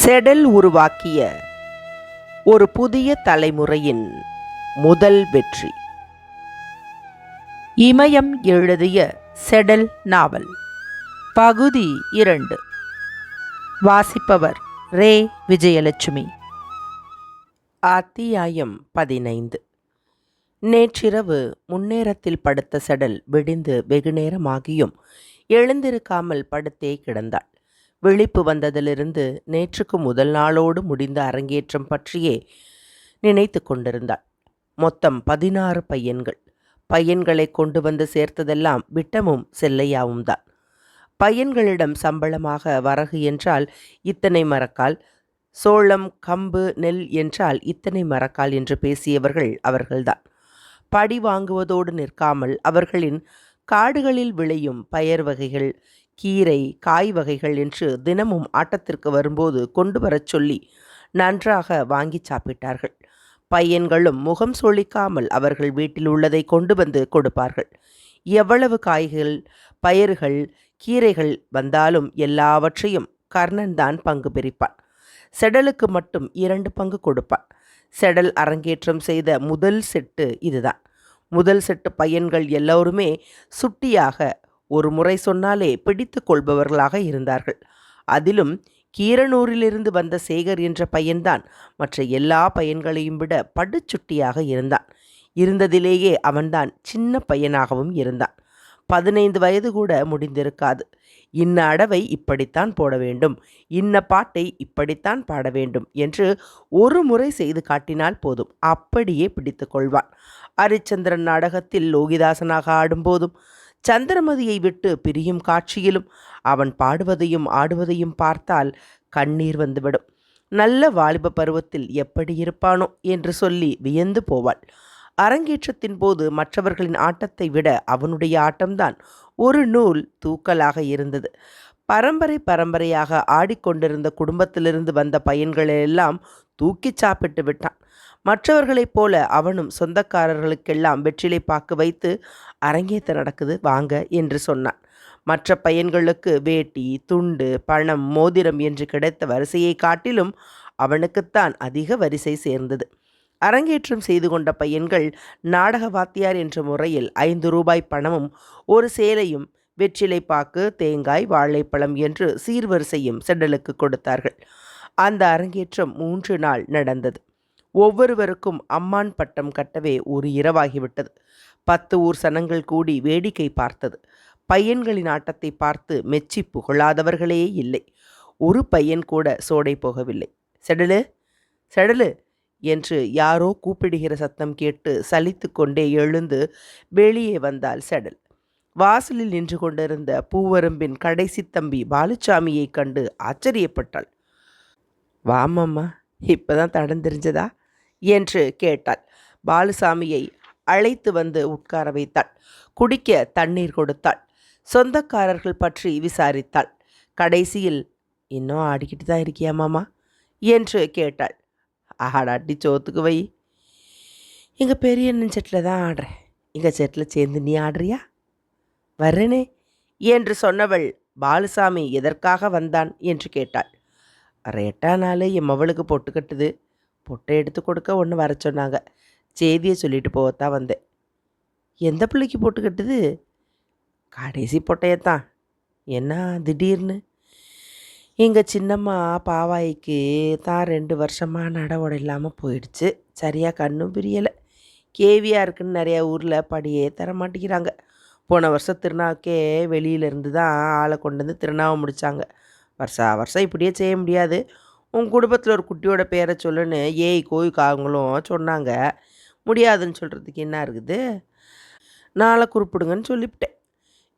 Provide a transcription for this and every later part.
செடல் உருவாக்கிய ஒரு புதிய தலைமுறையின் முதல் வெற்றி. இமயம் எழுதிய செடல் நாவல் பகுதி 2. வாசிப்பவர் ரே விஜயலட்சுமி. அத்தியாயம் 15. நேற்றிரவு முன்னேரத்தில் படுத்த செடல் விடிந்து வெகுநேரமாகியும் எழுந்திருக்காமல் படுத்தே கிடந்தாள். விழிப்பு வந்ததிலிருந்து நேற்றுக்கு முதல் நாளோடு முடிந்த அரங்கேற்றம் பற்றியே நினைத்து கொண்டிருந்தாள். மொத்தம் 16 பையன்கள். பையன்களை கொண்டு வந்து சேர்த்ததெல்லாம் விட்டமும் செல்லையாவும் தான். பையன்களிடம் சம்பளமாக வரகு என்றால் இத்தனை மரக்கால், சோளம் கம்பு நெல் என்றால் இத்தனை மரக்கால் என்று பேசியவர்கள் அவர்கள்தான். படி வாங்குவதோடு நிற்காமல் அவர்களின் காடுகளில் விளையும் பயர் வகைகள், கீரை, காய் வகைகள் என்று தினமும் ஆட்டத்திற்கு வரும்போது கொண்டு வரச் சொல்லி நன்றாக வாங்கி சாப்பிட்டார்கள். பையன்களும் முகம் சொலிக்காமல் அவர்கள் வீட்டில் உள்ளதை கொண்டு வந்து கொடுப்பார்கள். எவ்வளவு காய்கள், பயறுகள், கீரைகள் வந்தாலும் எல்லாவற்றையும் கர்ணன் தான் பங்கு பிரிப்பான். செடலுக்கு மட்டும் 2 பங்கு கொடுப்பான். செடல் அரங்கேற்றம் செய்த முதல் செட்டு இதுதான். முதல் செட்டு பையன்கள் எல்லோருமே சுட்டியாக ஒரு முறை சொன்னாலே பிடித்து கொள்பவர்களாக இருந்தார்கள். அதிலும் கீரனூரிலிருந்து வந்த சேகர் என்ற பையன்தான் மற்ற எல்லா பையன்களையும் விட படுச்சுட்டியாக இருந்தான். இருந்ததிலேயே அவன்தான் சின்ன பையனாகவும் இருந்தான். 15 வயது கூட முடிந்திருக்காது. இன்ன அடவை இப்படித்தான் போட வேண்டும், இன்ன பாட்டை இப்படித்தான் பாட வேண்டும் என்று ஒரு முறை செய்து காட்டினால் போதும், அப்படியே பிடித்து கொள்வான். ஹரிச்சந்திரன் நாடகத்தில் லோகிதாசனாக ஆடும்போதும் சந்திரமதியை விட்டு பிரியும் காட்சியிலும் அவன் பாடுவதையும் ஆடுவதையும் பார்த்தால் கண்ணீர் வந்துவிடும். நல்ல வாலிப பருவத்தில் எப்படி இருப்பானோ என்று சொல்லி வியந்து போவாள். அரங்கேற்றத்தின் போது மற்றவர்களின் ஆட்டத்தை விட அவனுடைய ஆட்டம்தான் ஒரு நூல் தூக்கலாக இருந்தது. பரம்பரையாக ஆடிக்கொண்டிருந்த குடும்பத்திலிருந்து வந்த பையன்களெல்லாம் தூக்கி சாப்பிட்டு விட்டான். மற்றவர்களைப் போல அவனும் சொந்தக்காரர்களுக்கெல்லாம் வெற்றிலை பாக்கு வைத்து அரங்கேற்றம் நடக்குது வாங்க என்று சொன்னான். மற்ற பையன்களுக்கு வேட்டி, துண்டு, பணம், மோதிரம் என்று கிடைத்த வரிசையை காட்டிலும் அவனுக்குத்தான் அதிக வரிசை சேர்ந்தது. அரங்கேற்றம் செய்து கொண்ட பையன்கள் நாடக வாத்தியார் என்ற முறையில் 5 ரூபாய் பணமும் ஒரு சேலையும் வெற்றிலை பாக்கு, தேங்காய், வாழைப்பழம் என்று சீர்வரிசையும் செடலுக்கு கொடுத்தார்கள். அந்த அரங்கேற்றம் 3 நாள் நடந்தது. ஒவ்வொருவருக்கும் அம்மான் பட்டம் கட்டவே ஒரு இரவாகிவிட்டது. 10 ஊர் சனங்கள் கூடி வேடிக்கை பார்த்தது. பையன்களின் ஆட்டத்தை பார்த்து மெச்சி புகழாதவர்களே இல்லை. ஒரு பையன் கூட சோடை போகவில்லை. செடலு செடலு என்று யாரோ கூப்பிடுகிற சத்தம் கேட்டு சலித்து கொண்டே எழுந்து வெளியே வந்தாள் செடல். வாசலில் நின்று கொண்டிருந்த பூவரம்பின் கடைசி தம்பி பாலுச்சாமியை கண்டு ஆச்சரியப்பட்டாள். வாமம்மா, இப்பதான் தடம் தெரிஞ்சதா என்று கேட்டாள். பாலுசாமியை அழைத்து வந்து உட்கார வைத்தாள். குடிக்க தண்ணீர் கொடுத்தாள். சொந்தக்காரர்கள் பற்றி விசாரித்தாள். கடைசியில், இன்னும் ஆடிக்கிட்டு தான் இருக்கியா மாமா என்று கேட்டாள். ஆடாட்டி சோத்துக்கு வை. எங்கள் பெரிய அண்ணன் செட்டில் தான் ஆடுறேன், எங்கள் செட்டில் சேர்ந்து நீ ஆடுறியா? வர்றேனே என்று சொன்னவள் பாலுசாமி எதற்காக வந்தான் என்று கேட்டாள். ரேட்டா நாள் என் மவளுக்கு பொட்டு கட்டுது, பொட்டை எடுத்து கொடுக்க ஒன்று வர சொன்னாங்க, செய்தியை சொல்லிட்டு போகத்தான் வந்தேன். எந்த பிள்ளைக்கு பொட்டு கட்டுது? கடைசி பொட்டையத்தான். என்ன திடீர்னு? எங்கள் சின்னம்மா பாவாய்க்கு தான் 2 வருஷமாக நடவோட இல்லாமல் போயிடுச்சு. சரியாக கண்ணும் பிரியலை. கேவியாக இருக்குன்னு நிறையா ஊரில் படியே தர மாட்டேங்கிறாங்க. போன வருஷம் திருநாவுக்கே வெளியிலேருந்து தான் ஆளை கொண்டு வந்து திருநாவை முடித்தாங்க. வருஷம் இப்படியே செய்ய முடியாது, உன் குடும்பத்தில் ஒரு குட்டியோட பேரை சொல்லுன்னு கோயிக்காரங்களும் சொன்னாங்க. முடியாதுன்னு சொல்கிறதுக்கு என்ன இருக்குது? நாளை குறிப்பிடுங்கன்னு சொல்லிவிட்டேன்.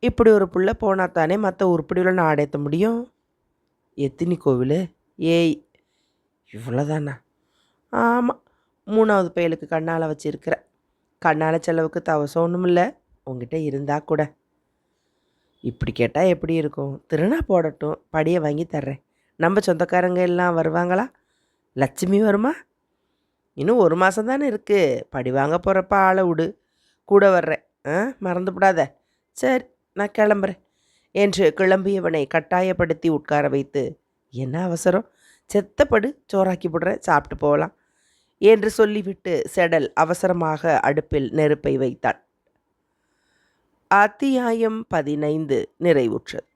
இப்படி ஒரு புள்ள போனால் தானே மற்ற உருப்படியில் நாடேற்ற முடியும். எத்தினி கோவில்? இவ்வளோதானா? ஆமாம், 3வது பயலுக்கு கண்ணால் வச்சுருக்கிற. கண்ணால் செலவுக்கு தவசம் ஒன்றும் இல்லை, உங்ககிட்ட இருந்தா கூட. இப்படி கேட்டால் எப்படி இருக்கும்? திருநா போடட்டும், படியை வாங்கி தர்றேன். நம்ம சொந்தக்காரங்க எல்லாம் வருவாங்களா? லட்சுமி வருமா? இன்னும் 1 மாதம் தானே இருக்குது. படி வாங்க போகிறப்ப ஆளை விடு, கூட வர்றேன். மறந்துவிடாத. சரி, நான் கிளம்புறேன் என்று கிளம்பியவனை கட்டாயப்படுத்தி உட்கார வைத்து, என்ன அவசரம், செத்தப்படு, சோறாக்கி போடுறேன், சாப்பிட்டு போகலாம் என்று சொல்லிவிட்டு செடல் அவசரமாக அடுப்பில் நெருப்பை வைத்தாள். அத்தியாயம் 15 நிறைவுற்றது.